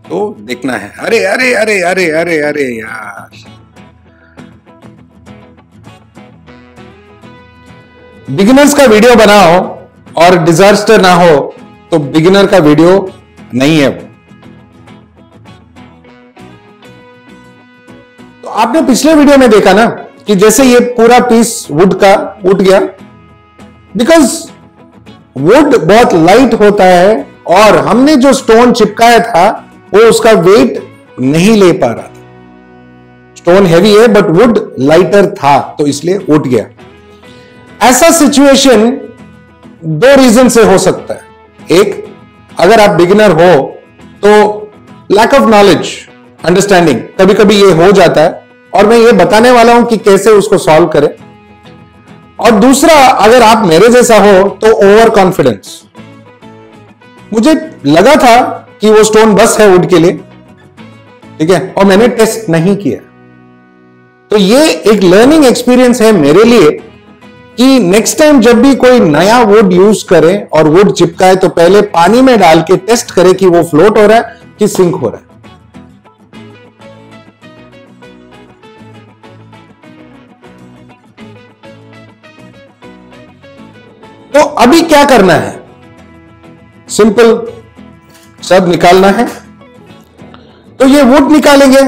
तो देखना है। अरे अरे अरे अरे अरे अरे यार, बिगिनर्स का वीडियो बनाओ और डिजास्टर ना हो तो बिगिनर का वीडियो नहीं है वो। तो आपने पिछले वीडियो में देखा ना कि जैसे ये पूरा पीस वुड का उठ गया, बिकॉज वुड बहुत लाइट होता है और हमने जो स्टोन चिपकाया था वो उसका वेट नहीं ले पा रहा था। स्टोन हैवी है बट वुड लाइटर था, तो इसलिए उठ गया। ऐसा सिचुएशन दो रीजन से हो सकता है। एक, अगर आप बिगिनर हो तो लैक ऑफ नॉलेज, अंडरस्टैंडिंग, कभी कभी ये हो जाता है और मैं ये बताने वाला हूं कि कैसे उसको सॉल्व करें। और दूसरा, अगर आप मेरे जैसा हो तो ओवर कॉन्फिडेंस। मुझे लगा था कि वो स्टोन बस है वुड के लिए, ठीक है, और मैंने टेस्ट नहीं किया। तो ये एक लर्निंग एक्सपीरियंस है मेरे लिए कि नेक्स्ट टाइम जब भी कोई नया वुड यूज करे और वुड चिपकाए तो पहले पानी में डाल के टेस्ट करे कि वो फ्लोट हो रहा है कि सिंक हो रहा है। तो अभी क्या करना है, सिंपल, सब निकालना है। तो ये वुड निकालेंगे,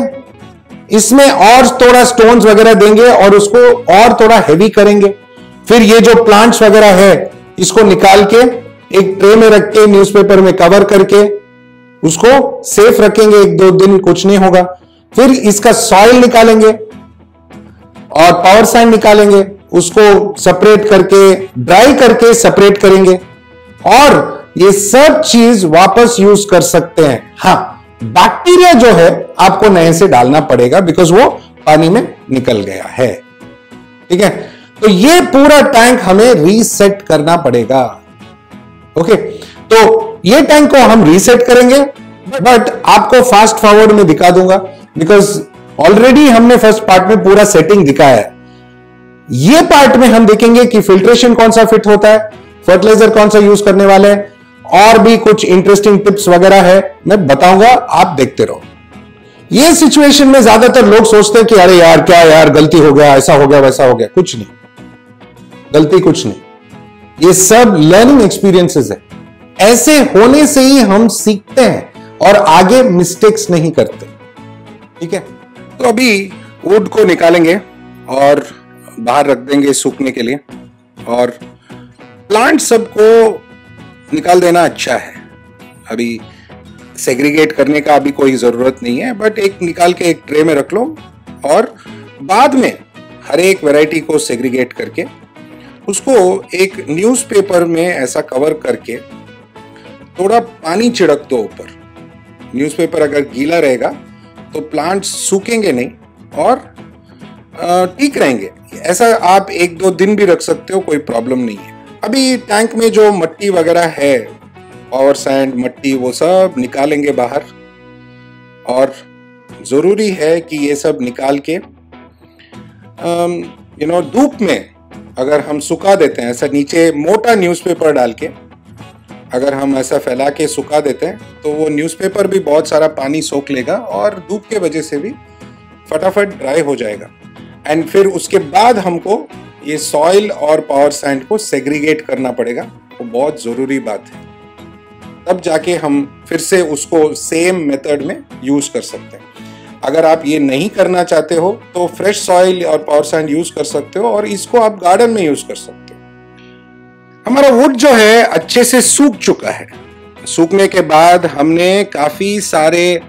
इसमें और थोड़ा स्टोन्स वगैरह देंगे और उसको और थोड़ा हेवी करेंगे। फिर ये जो प्लांट्स वगैरह है इसको निकाल के एक ट्रे में रख के न्यूज़पेपर में कवर करके उसको सेफ रखेंगे, 1-2 दिन कुछ नहीं होगा। फिर इसका सॉइल निकालेंगे और पावर सैंड निकालेंगे, उसको सेपरेट करके ड्राई करके सेपरेट करेंगे और ये सब चीज वापस यूज कर सकते हैं। हाँ, बैक्टीरिया जो है आपको नए से डालना पड़ेगा बिकॉज वो पानी में निकल गया है, ठीक है। तो ये पूरा टैंक हमें रीसेट करना पड़ेगा। ओके, तो ये टैंक को हम रीसेट करेंगे बट आपको फास्ट फॉरवर्ड में दिखा दूंगा बिकॉज ऑलरेडी हमने फर्स्ट पार्ट में पूरा सेटिंग दिखाया है। ये पार्ट में हम देखेंगे कि फिल्ट्रेशन कौन सा फिट होता है, फर्टिलाइजर कौन सा यूज करने वाले हैं, और भी कुछ इंटरेस्टिंग टिप्स वगैरह है, मैं बताऊंगा, आप देखते रहो। ये सिचुएशन में ज्यादातर लोग सोचते हैं कि अरे यार क्या यार, गलती हो गया, ऐसा हो गया वैसा हो गया। कुछ नहीं, गलती कुछ नहीं, ये सब लर्निंग एक्सपीरियंसेस है। ऐसे होने से ही हम सीखते हैं और आगे मिस्टेक्स नहीं करते, ठीक है। तो अभी वुड को निकालेंगे और बाहर रख देंगे सूखने के लिए, और प्लांट सबको निकाल देना अच्छा है। अभी सेग्रीगेट करने का अभी कोई जरूरत नहीं है, बट एक निकाल के एक ट्रे में रख लो और बाद में हर एक वैरायटी को सेग्रीगेट करके उसको एक न्यूज़पेपर में ऐसा कवर करके थोड़ा पानी छिड़क दो ऊपर। न्यूज़पेपर अगर गीला रहेगा तो प्लांट सूखेंगे नहीं और ठीक रहेंगे। ऐसा आप 1-2 दिन भी रख सकते हो, कोई प्रॉब्लम नहीं है। अभी टैंक में जो मट्टी वगैरह है, पावर सैंड, मट्टी, वो सब निकालेंगे बाहर। और ज़रूरी है कि ये सब निकाल के धूप में अगर हम सुखा देते हैं, ऐसा नीचे मोटा न्यूज़पेपर डाल के अगर हम ऐसा फैला के सुखा देते हैं तो वो न्यूज़पेपर भी बहुत सारा पानी सोख लेगा और धूप के वजह से भी फटाफट ड्राई हो जाएगा। एंड फिर उसके बाद हमको ये सॉइल और पावर सैंड को सेग्रीगेट करना पड़ेगा, वो बहुत ज़रूरी बात है। तब जाके हम फिर से उसको सेम मेथड में यूज़ कर सकते हैं। अगर आप ये नहीं करना चाहते हो तो फ्रेश सॉइल और पावर सैंड यूज़ कर सकते हो और इसको आप गार्डन में यूज़ कर सकते हो। हमारा वुड जो है अच्छे से सूख चुका है। सूखने के बाद हमने काफ़ी सारे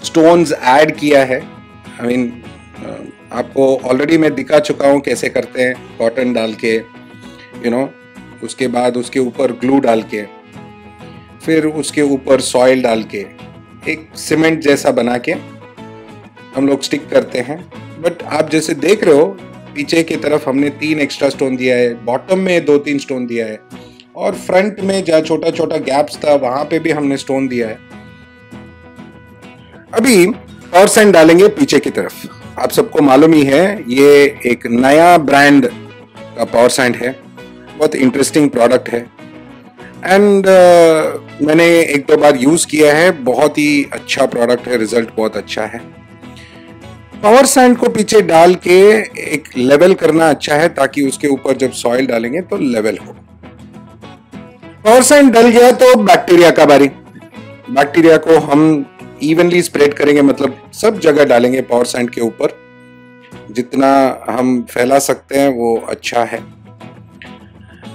स्टोन्स ऐड किया है। आपको ऑलरेडी मैं दिखा चुका हूँ कैसे करते हैं, कॉटन डाल के उसके बाद उसके ऊपर ग्लू डाल के, फिर उसके ऊपर सॉइल डाल के एक सीमेंट जैसा बना के हम लोग स्टिक करते हैं। बट आप जैसे देख रहे हो पीछे की तरफ हमने 3 एक्स्ट्रा स्टोन दिया है, बॉटम में 2-3 स्टोन दिया है और फ्रंट में जहाँ छोटा छोटा गैप्स था वहां पे भी हमने स्टोन दिया है। अभी पावर सैंड डालेंगे पीछे की तरफ। आप सबको मालूम ही है ये एक नया ब्रांड का पावर सैंड है, बहुत इंटरेस्टिंग प्रोडक्ट है। एंड मैंने एक दो बार यूज किया है, बहुत ही अच्छा प्रोडक्ट है, रिजल्ट बहुत अच्छा है। पावर सैंड को पीछे डाल के एक लेवल करना अच्छा है, ताकि उसके ऊपर जब सॉइल डालेंगे तो लेवल हो। पावर सैंड डल गया तो बैक्टीरिया का बारी। बैक्टीरिया को हम इवनली स्प्रेड करेंगे, मतलब सब जगह डालेंगे पावर सैंड के ऊपर। जितना हम फैला सकते हैं वो अच्छा है।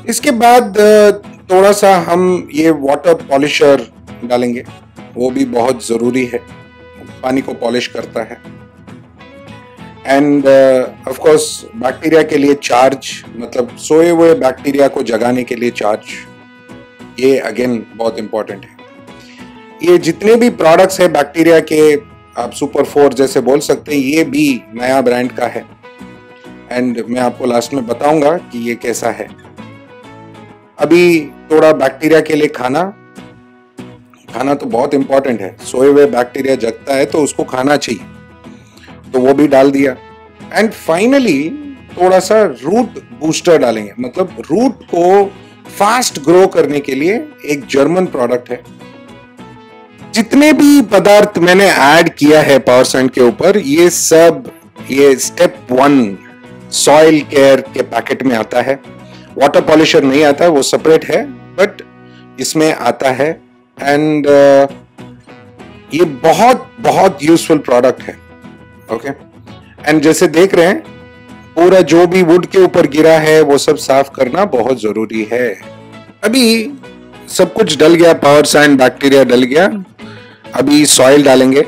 इसके बाद थोड़ा सा हम ये वाटर पॉलिशर डालेंगे, वो भी बहुत जरूरी है, पानी को पॉलिश करता है। एंड ऑफ कोर्स बैक्टीरिया के लिए चार्ज, मतलब सोए हुए बैक्टीरिया को जगाने के लिए चार्ज, ये अगेन बहुत इंपॉर्टेंट है। ये जितने भी प्रोडक्ट्स है बैक्टीरिया के, आप सुपर 4 जैसे बोल सकते हैं, ये भी नया ब्रांड का है। एंड मैं आपको लास्ट में बताऊंगा कि ये कैसा है। अभी थोड़ा बैक्टीरिया के लिए खाना तो बहुत इंपॉर्टेंट है। सोए हुए बैक्टीरिया जगता है तो उसको खाना चाहिए, तो वो भी डाल दिया। एंड फाइनली थोड़ा सा रूट बूस्टर डालेंगे, मतलब रूट को फास्ट ग्रो करने के लिए एक जर्मन प्रोडक्ट है। जितने भी पदार्थ मैंने ऐड किया है पावर सैंड के ऊपर, ये सब ये स्टेप 1 सॉइल केयर के पैकेट में आता है। वाटर पॉलिशर नहीं आता है, वो सेपरेट है, बट इसमें आता है। एंड ये बहुत बहुत यूजफुल प्रोडक्ट है। ओके, एंड जैसे देख रहे हैं, पूरा जो भी वुड के ऊपर गिरा है वो सब साफ करना बहुत जरूरी है। अभी सब कुछ डल गया, पावर सैंड बैक्टीरिया डल गया। अभी सॉइल डालेंगे।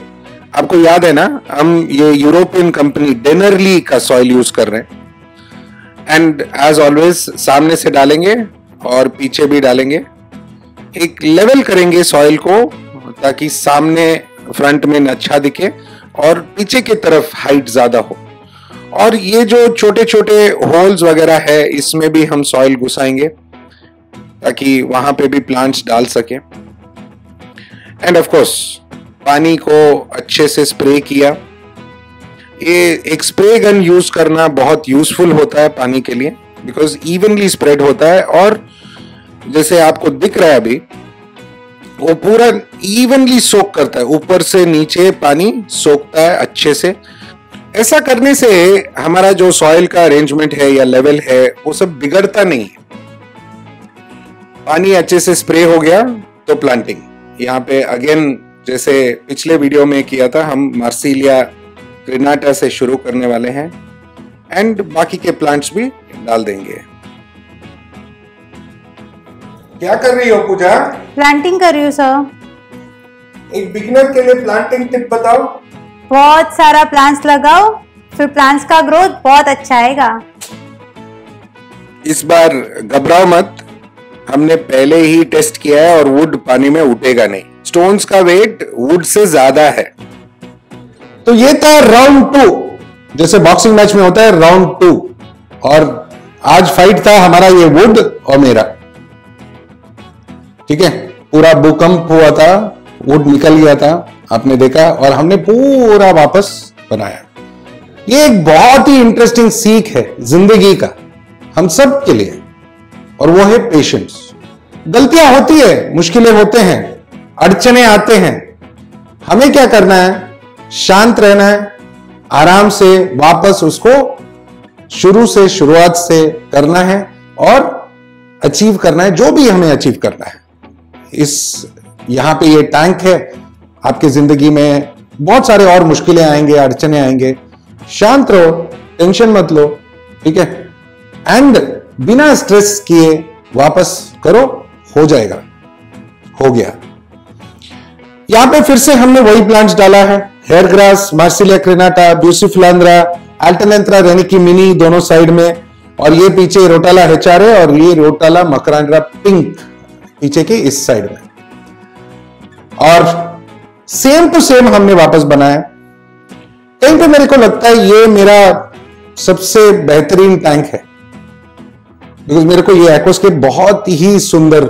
आपको याद है ना, हम ये यूरोपियन कंपनी डेनरली का सॉइल यूज कर रहे हैं। एंड एज ऑलवेज सामने से डालेंगे और पीछे भी डालेंगे। एक लेवल करेंगे सॉइल को, ताकि सामने फ्रंट में अच्छा दिखे और पीछे की तरफ हाइट ज्यादा हो। और ये जो छोटे छोटे होल्स वगैरह है, इसमें भी हम सॉइल घुसाएंगे, ताकि वहां पे भी प्लांट्स डाल सके। एंड ऑफ कोर्स पानी को अच्छे से स्प्रे किया। ये एक स्प्रे गन यूज करना बहुत यूजफुल होता है पानी के लिए, बिकॉज इवनली स्प्रेड होता है। और जैसे आपको दिख रहा है अभी, वो पूरा इवनली सोक करता है, ऊपर से नीचे पानी सोखता है अच्छे से। ऐसा करने से हमारा जो सॉइल का अरेंजमेंट है या लेवल है, वो सब बिगड़ता नहीं है। पानी अच्छे से स्प्रे हो गया तो प्लांटिंग। यहाँ पे अगेन जैसे पिछले वीडियो में किया था, हम मार्सिलिया क्रिनाटा से शुरू करने वाले हैं। एंड बाकी के प्लांट्स भी डाल देंगे। क्या कर रही हो पूजा? प्लांटिंग कर रही हूँ सर। एक बिगिनर के लिए प्लांटिंग टिप बताओ। बहुत सारा प्लांट्स लगाओ, फिर प्लांट्स का ग्रोथ बहुत अच्छा आएगा। इस बार घबराओ मत, हमने पहले ही टेस्ट किया है और वुड पानी में उठेगा नहीं। स्टोन्स का वेट वुड से ज्यादा है। तो ये था राउंड 2, जैसे बॉक्सिंग मैच में होता है राउंड 2। और आज फाइट था हमारा ये वुड और मेरा, ठीक है। पूरा भूकंप हुआ था, वुड निकल गया था, आपने देखा, और हमने पूरा वापस बनाया। ये एक बहुत ही इंटरेस्टिंग सीख है जिंदगी का, हम सब के लिए, और वो है पेशेंस। गलतियां होती है, मुश्किलें होते हैं, अड़चने आते हैं। हमें क्या करना है? शांत रहना है, आराम से वापस उसको शुरुआत से करना है और अचीव करना है जो भी हमें अचीव करना है। यहां पे ये टैंक है। आपकी जिंदगी में बहुत सारे और मुश्किलें आएंगे, अड़चने आएंगे। शांत रहो, टेंशन मत लो, ठीक है। एंड बिना स्ट्रेस किए वापस करो, हो जाएगा। हो गया। यहां पे फिर से हमने वही प्लांट्स डाला है, हेयर ग्रास, मार्सिलिया क्रिनाटा, ब्यूसिफिलांद्रा, अल्टरनेंथ्रा रेनिकी मिनी दोनों साइड में, और ये पीछे रोटाला हेचारे और ये रोटाला मकरांड्रा पिंक पीछे के इस साइड में। और सेम टू सेम हमने वापस बनाया। कहीं पे मेरे को लगता है ये मेरा सबसे बेहतरीन टैंक है, बिकॉज मेरे को ये एक्वास्केप बहुत ही सुंदर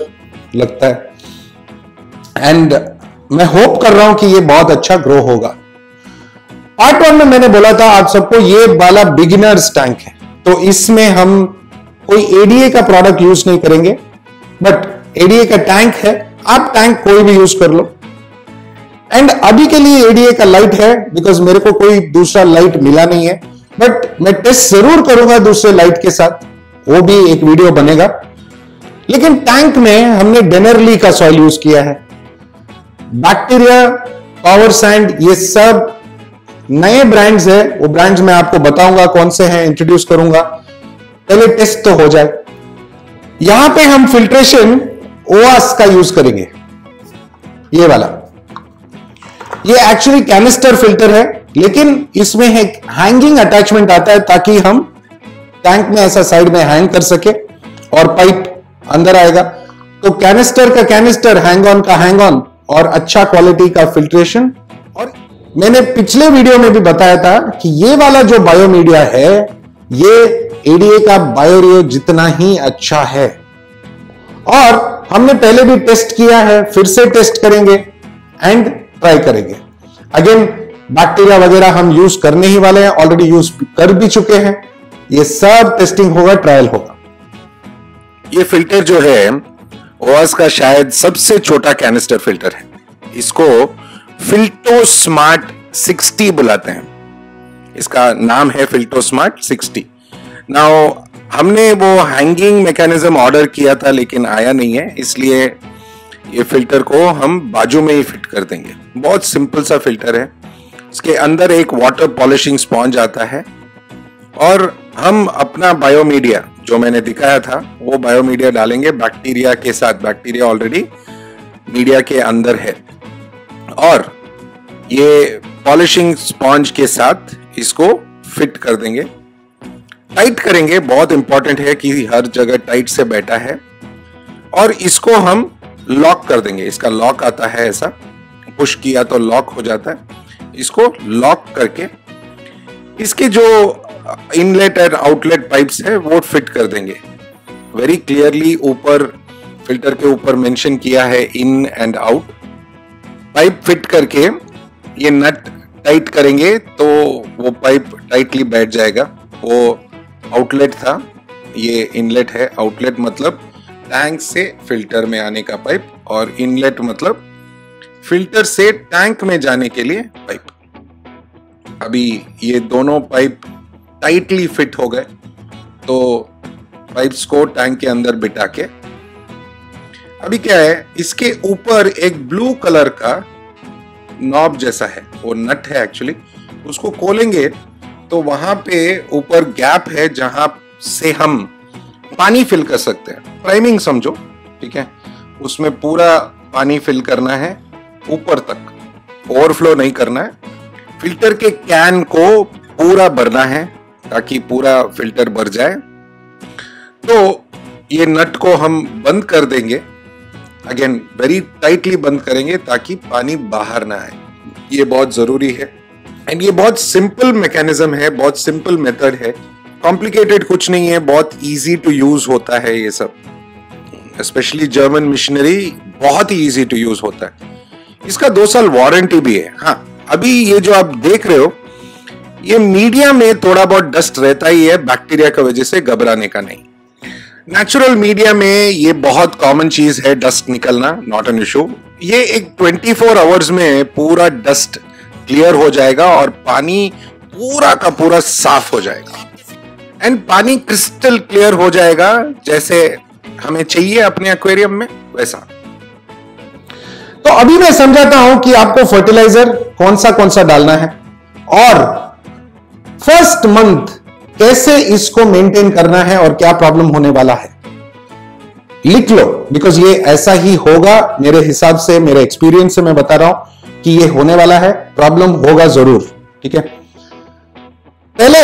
लगता है। एंड मैं होप कर रहा हूं कि ये बहुत अच्छा ग्रो होगा। पार्ट 1 में मैंने बोला था आप सबको ये वाला बिगिनर्स टैंक है, तो इसमें हम कोई एडीए का प्रोडक्ट यूज नहीं करेंगे, बट एडीए का टैंक है, आप टैंक कोई भी यूज कर लो। एंड अभी के लिए एडीए का लाइट है, बिकॉज मेरे को कोई दूसरा लाइट मिला नहीं है, बट मैं टेस्ट जरूर करूंगा दूसरे लाइट के साथ, वो भी एक वीडियो बनेगा। लेकिन टैंक में हमने डेनरली का सॉइल यूज किया है। बैक्टीरिया, पावर सैंड, ये सब नए ब्रांड्स है, वो ब्रांड्स मैं आपको बताऊंगा कौन से हैं, इंट्रोड्यूस करूंगा। पहले टेस्ट तो हो जाए। यहां पे हम फिल्ट्रेशन ओआस का यूज करेंगे, ये वाला। ये एक्चुअली कैनिस्टर फिल्टर है, लेकिन इसमें एक हैंगिंग अटैचमेंट आता है ताकि हम टैंक में ऐसा साइड में हैंग कर सके और पाइप अंदर आएगा। तो कैनिस्टर का कैनिस्टर, हैंग ऑन का हैंग ऑन, और अच्छा क्वालिटी का फिल्ट्रेशन। और मैंने पिछले वीडियो में भी बताया था कि ये वाला जो बायोमीडिया है, ये एडीए का बायोरियो जितना ही अच्छा है। और हमने पहले भी टेस्ट किया है, फिर से टेस्ट करेंगे एंड ट्राई करेंगे। अगेन बैक्टीरिया वगैरह हम यूज करने ही वाले हैं, ऑलरेडी यूज कर भी चुके हैं। ये सब टेस्टिंग होगा, ट्रायल होगा। ये फिल्टर जो है ओआस का शायद सबसे छोटा कैनिस्टर फिल्टर है। इसको फिल्टो स्मार्ट 60 बुलाते हैं। इसका नाम है फिल्टो स्मार्ट 60। नाउ हमने वो हैंगिंग मैकेनिज्म ऑर्डर किया था लेकिन आया नहीं है, इसलिए ये फिल्टर को हम बाजू में ही फिट कर देंगे। बहुत सिंपल सा फिल्टर है। इसके अंदर एक वाटर पॉलिशिंग स्पॉन्ज आता है और हम अपना बायोमीडिया जो मैंने दिखाया था वो बायोमीडिया डालेंगे बैक्टीरिया के साथ। बैक्टीरिया ऑलरेडी मीडिया के अंदर है और ये पॉलिशिंग स्पॉन्ज के साथ इसको फिट कर देंगे, टाइट करेंगे। बहुत इंपॉर्टेंट है कि हर जगह टाइट से बैठा है। और इसको हम लॉक कर देंगे। इसका लॉक आता है, ऐसा पुश किया तो लॉक हो जाता है। इसको लॉक करके इसके जो इनलेट और आउटलेट पाइप्स है वो फिट कर देंगे। वेरी क्लियरली ऊपर फिल्टर के ऊपर मेंशन किया है in and out. Pipe fit करके ये नट टाइट करेंगे तो वो पाइप टाइटली बैठ जाएगा। वो आउटलेट था, ये इनलेट है। आउटलेट मतलब टैंक से फिल्टर में आने का पाइप, और इनलेट मतलब फिल्टर से टैंक में जाने के लिए पाइप। अभी ये दोनों पाइप टाइटली फिट हो गए, तो पाइप्स को टैंक के अंदर बिठा के अभी क्या है, इसके ऊपर एक ब्लू कलर का नॉब जैसा है, वो नट है एक्चुअली। उसको खोलेंगे तो वहां पे ऊपर गैप है जहां से हम पानी फिल कर सकते हैं। प्राइमिंग समझो, ठीक है। उसमें पूरा पानी फिल करना है ऊपर तक, ओवरफ्लो नहीं करना है। फिल्टर के कैन को पूरा भरना है ताकि पूरा फिल्टर भर जाए। तो ये नट को हम बंद कर देंगे, अगेन वेरी टाइटली बंद करेंगे ताकि पानी बाहर ना आए। ये बहुत जरूरी है एंड ये बहुत सिंपल मैकेनिज्म है, बहुत सिंपल मेथड है, कॉम्प्लिकेटेड कुछ नहीं है, बहुत इजी टू यूज होता है। ये सब स्पेशली जर्मन मिशनरी बहुत ही इजी टू यूज होता है। इसका 2 साल वारंटी भी है। हाँ, अभी ये जो आप देख रहे हो ये मीडिया में थोड़ा बहुत डस्ट रहता ही है, बैक्टीरिया की वजह से, घबराने का नहीं। नेचुरल मीडिया में ये बहुत कॉमन चीज है, डस्ट निकलना, नॉट एन इशू। ये एक 24 आवर्स में पूरा डस्ट क्लियर हो जाएगा और पानी पूरा का पूरा साफ हो जाएगा एंड पानी क्रिस्टल क्लियर हो जाएगा जैसे हमें चाहिए अपने एक्वेरियम में वैसा। तो अभी मैं समझाता हूं कि आपको फर्टिलाइजर कौन सा डालना है और फर्स्ट मंथ कैसे इसको मेंटेन करना है और क्या प्रॉब्लम होने वाला है। लिख लो, बिकॉज ये ऐसा ही होगा मेरे हिसाब से, मेरे एक्सपीरियंस से मैं बता रहा हूं कि ये होने वाला है, प्रॉब्लम होगा जरूर, ठीक है। पहले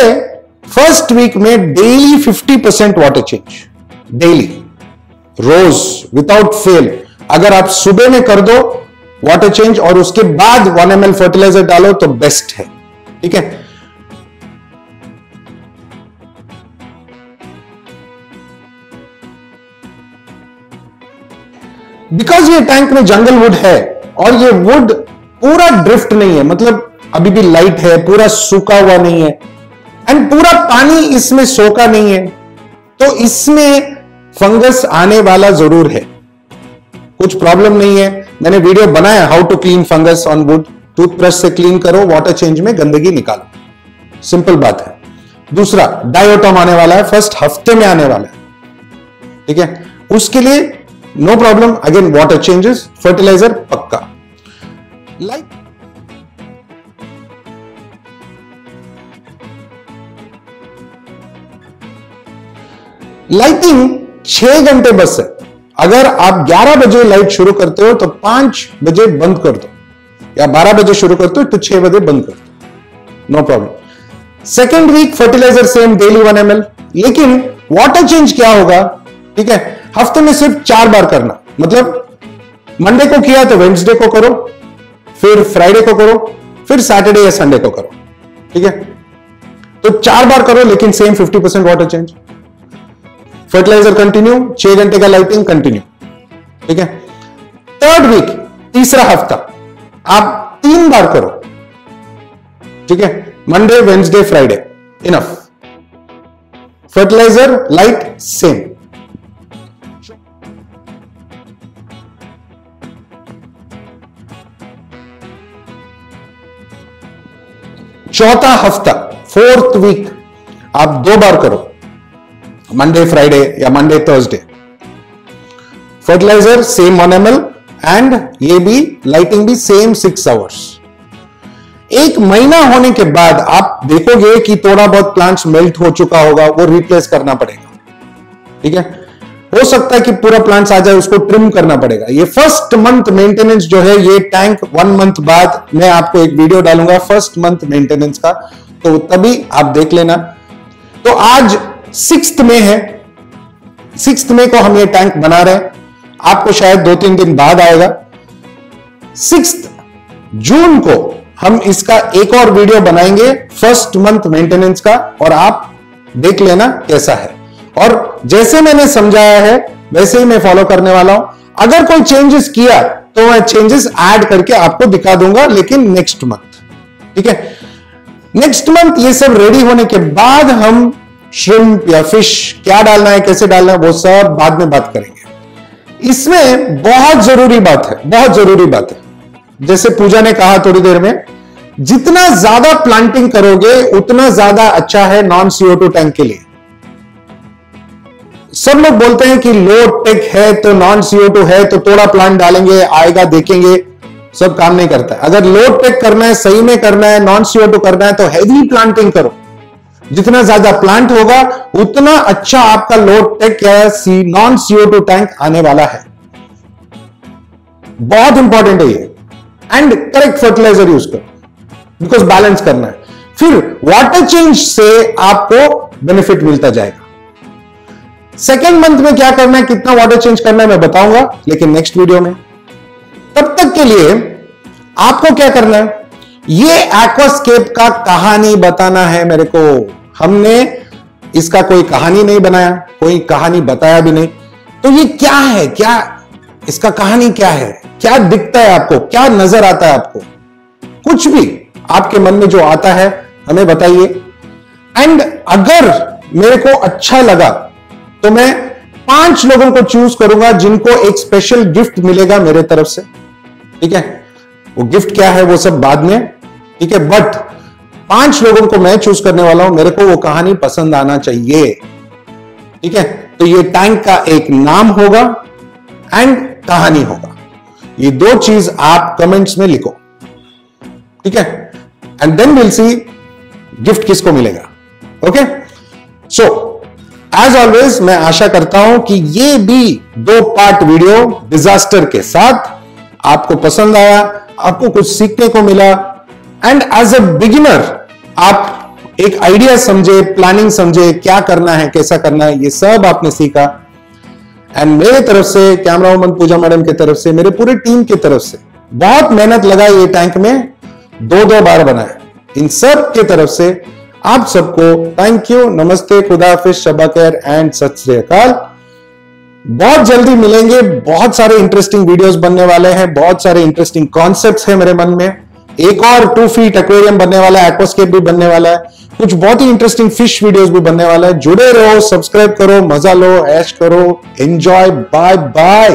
फर्स्ट वीक में डेली 50% वाटर चेंज, डेली, रोज, विदाउट फेल। अगर आप सुबह में कर दो वाटर चेंज और उसके बाद 1 ml फर्टिलाइजर डालो तो बेस्ट है, ठीक है। बिकॉज ये टैंक में जंगल वुड है और ये वुड पूरा ड्रिफ्ट नहीं है, मतलब अभी भी लाइट है, पूरा सूखा हुआ नहीं है एंड पूरा पानी इसमें सोखा नहीं है, तो इसमें फंगस आने वाला जरूर है। कुछ प्रॉब्लम नहीं है। मैंने वीडियो बनाया how to clean fungus on wood. Toothbrush से क्लीन करो, वाटर चेंज में गंदगी निकालो, सिंपल बात है। दूसरा, डायोटॉम आने वाला है, फर्स्ट हफ्ते में आने वाला है, ठीक है। उसके लिए no problem, again water changes, fertiliser पक्का। लाइटिंग 6 घंटे बस है। अगर आप 11 बजे लाइट शुरू करते हो तो 5 बजे बंद कर दो, या 12 बजे शुरू करते हो तो 6 बजे बंद कर दो, no problem. Second week fertiliser same, daily 1 ml। लेकिन वाटर चेंज क्या होगा, ठीक है, हफ्ते में सिर्फ 4 बार करना। मतलब मंडे को किया तो वेडनेसडे को करो, फिर फ्राइडे को करो, फिर सैटरडे या संडे को करो, ठीक है। तो 4 बार करो, लेकिन same 50% water change. Fertiliser continue, 6 घंटे का लाइटिंग कंटिन्यू, ठीक है। थर्ड वीक, तीसरा हफ्ता, आप 3 बार करो, ठीक है, Monday Wednesday Friday, enough. Fertiliser light same. चौथा हफ्ता, 4th वीक, आप 2 बार करो, मंडे फ्राइडे या Monday Thursday. Fertiliser same 1 ml and ये भी लाइटिंग भी सेम 6 आवर्स। 1 महीना होने के बाद आप देखोगे कि थोड़ा बहुत प्लांट्स मेल्ट हो चुका होगा, वो रिप्लेस करना पड़ेगा, ठीक है। हो सकता है कि पूरा प्लांट्स आ जाए, उसको ट्रिम करना पड़ेगा। ये फर्स्ट मंथ मेंटेनेंस जो है, ये टैंक 1 मंथ बाद मैं आपको एक वीडियो डालूंगा फर्स्ट मंथ मेंटेनेंस का, तो तभी आप देख लेना। तो आज 6th मई है, 6th मई को हम ये टैंक बना रहे हैं, आपको शायद 2-3 दिन बाद आएगा। 6th जून को हम इसका एक और वीडियो बनाएंगे फर्स्ट मंथ मेंटेनेंस का, और आप देख लेना कैसा है। और जैसे मैंने समझाया है वैसे ही मैं फॉलो करने वाला हूं। अगर कोई चेंजेस किया तो मैं चेंजेस ऐड करके आपको दिखा दूंगा, लेकिन नेक्स्ट मंथ, ठीक है। नेक्स्ट मंथ ये सब रेडी होने के बाद हम श्रिम्प या फिश क्या डालना है, कैसे डालना है, वो सब बाद में बात करेंगे। इसमें बहुत जरूरी बात है, बहुत जरूरी बात है, जैसे पूजा ने कहा थोड़ी देर में, जितना ज्यादा प्लांटिंग करोगे उतना ज्यादा अच्छा है नॉन CO2 टैंक के लिए। सब लोग बोलते हैं कि लो टेक है तो नॉन CO2 है तो थोड़ा प्लांट डालेंगे, आएगा देखेंगे, सब काम नहीं करता है। अगर लो टेक करना है, सही में करना है, नॉन CO2 करना है तो हैवी प्लांटिंग करो। जितना ज्यादा प्लांट होगा उतना अच्छा आपका लो टेक या नॉन CO2 टैंक आने वाला है। बहुत इंपॉर्टेंट है ये। एंड करेक्ट फर्टिलाइजर यूज करो, बिकॉज बैलेंस करना है। फिर वाटर चेंज से आपको बेनिफिट मिलता जाएगा। सेकेंड मंथ में क्या करना है, कितना वाटर चेंज करना है मैं बताऊंगा, लेकिन नेक्स्ट वीडियो में। तब तक के लिए आपको क्या करना है, ये एक्वास्केप का कहानी बताना है मेरे को। हमने इसका कोई कहानी नहीं बनाया, कोई कहानी बताया भी नहीं। तो ये क्या है, क्या इसका कहानी क्या है, क्या दिखता है आपको, क्या नजर आता है आपको, कुछ भी आपके मन में जो आता है हमें बताइए। एंड अगर मेरे को अच्छा लगा तो मैं 5 लोगों को चूज करूंगा जिनको एक स्पेशल गिफ्ट मिलेगा मेरे तरफ से, ठीक है। वो गिफ्ट क्या है वो सब बाद में, ठीक है, बट 5 लोगों को मैं चूज करने वाला हूं। मेरे को वो कहानी पसंद आना चाहिए, ठीक है। तो ये टैंक का एक नाम होगा एंड कहानी होगा। ये 2 चीज आप कमेंट्स में लिखो, ठीक है, and then will see gift किसको मिलेगा। ओके, सो एज ऑलवेज मैं आशा करता हूं कि ये भी 2 पार्ट वीडियो डिजास्टर के साथ आपको पसंद आया, आपको कुछ सीखने को मिला। एंड एज अ बिगिनर आप एक आइडिया समझे, प्लानिंग समझे, क्या करना है, कैसा करना है, ये सब आपने सीखा। एंड मेरे तरफ से, कैमरा वुमन पूजा मैडम की तरफ से, मेरे पूरे टीम की तरफ से बहुत मेहनत लगा ये टैंक में, 2-2 बार बनाया। इन सब के तरफ से आप सबको थैंक यू, नमस्ते, खुदा हाफिज, शबा खैर एंड सत श्री अकाल। बहुत जल्दी मिलेंगे, बहुत सारे इंटरेस्टिंग वीडियोस बनने वाले हैं, बहुत सारे इंटरेस्टिंग कॉन्सेप्ट्स हैं मेरे मन में। एक और 2 फीट एक्वेरियम बनने वाला है, एक्वास्केप भी बनने वाला है, कुछ बहुत ही इंटरेस्टिंग फिश वीडियोस भी बनने वाला है। जुड़े रहो, सब्सक्राइब करो, मजा लो, ऐश करो, एंजॉय, बाय बाय।